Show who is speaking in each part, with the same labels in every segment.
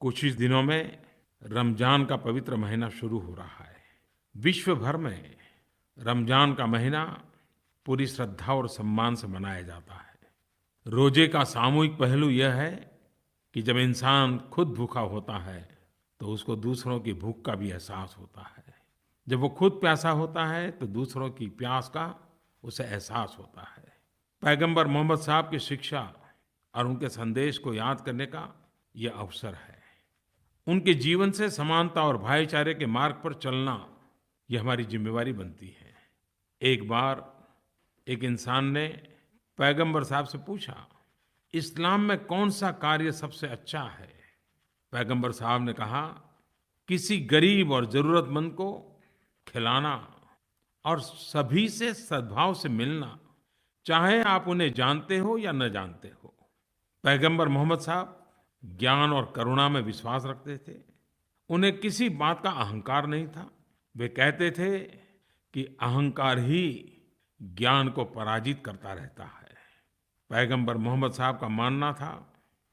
Speaker 1: कुछ ही दिनों में रमजान का पवित्र महीना शुरू हो रहा है। विश्व भर में रमजान का महीना पूरी श्रद्धा और सम्मान से मनाया जाता है। रोजे का सामूहिक पहलू यह है कि जब इंसान खुद भूखा होता है तो उसको दूसरों की भूख का भी एहसास होता है। जब वो खुद प्यासा होता है तो दूसरों की प्यास का उसे एहसास होता है। पैगंबर मोहम्मद साहब की शिक्षा और उनके संदेश को याद करने का ये अवसर है। उनके जीवन से समानता और भाईचारे के मार्ग पर चलना ये हमारी जिम्मेवारी बनती है। एक बार एक इंसान ने पैगंबर साहब से पूछा, इस्लाम में कौन सा कार्य सबसे अच्छा है? पैगंबर साहब ने कहा, किसी गरीब और जरूरतमंद को खिलाना और सभी से सद्भाव से मिलना, चाहे आप उन्हें जानते हो या न जानते हो। पैगंबर मोहम्मद साहब ज्ञान और करुणा में विश्वास रखते थे। उन्हें किसी बात का अहंकार नहीं था। वे कहते थे कि अहंकार ही ज्ञान को पराजित करता रहता है। पैगंबर मोहम्मद साहब का मानना था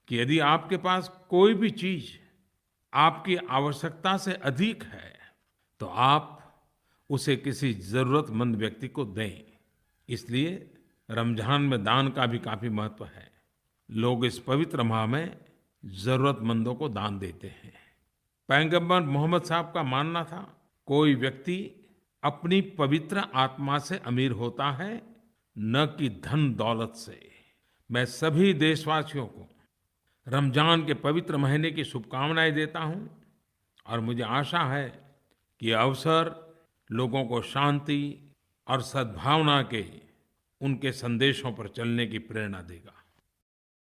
Speaker 1: कि यदि आपके पास कोई भी चीज आपकी आवश्यकता से अधिक है तो आप उसे किसी जरूरतमंद व्यक्ति को दें। इसलिए रमजान में दान का भी काफी महत्व है। लोग इस पवित्र माह में जरूरतमंदों को दान देते हैं। पैगंबर मोहम्मद साहब का मानना था, कोई व्यक्ति अपनी पवित्र आत्मा से अमीर होता है, न कि धन दौलत से। मैं सभी देशवासियों को रमजान के पवित्र महीने की शुभकामनाएं देता हूं और मुझे आशा है कि यह अवसर लोगों को शांति और सद्भावना के उनके संदेशों पर चलने की प्रेरणा देगा।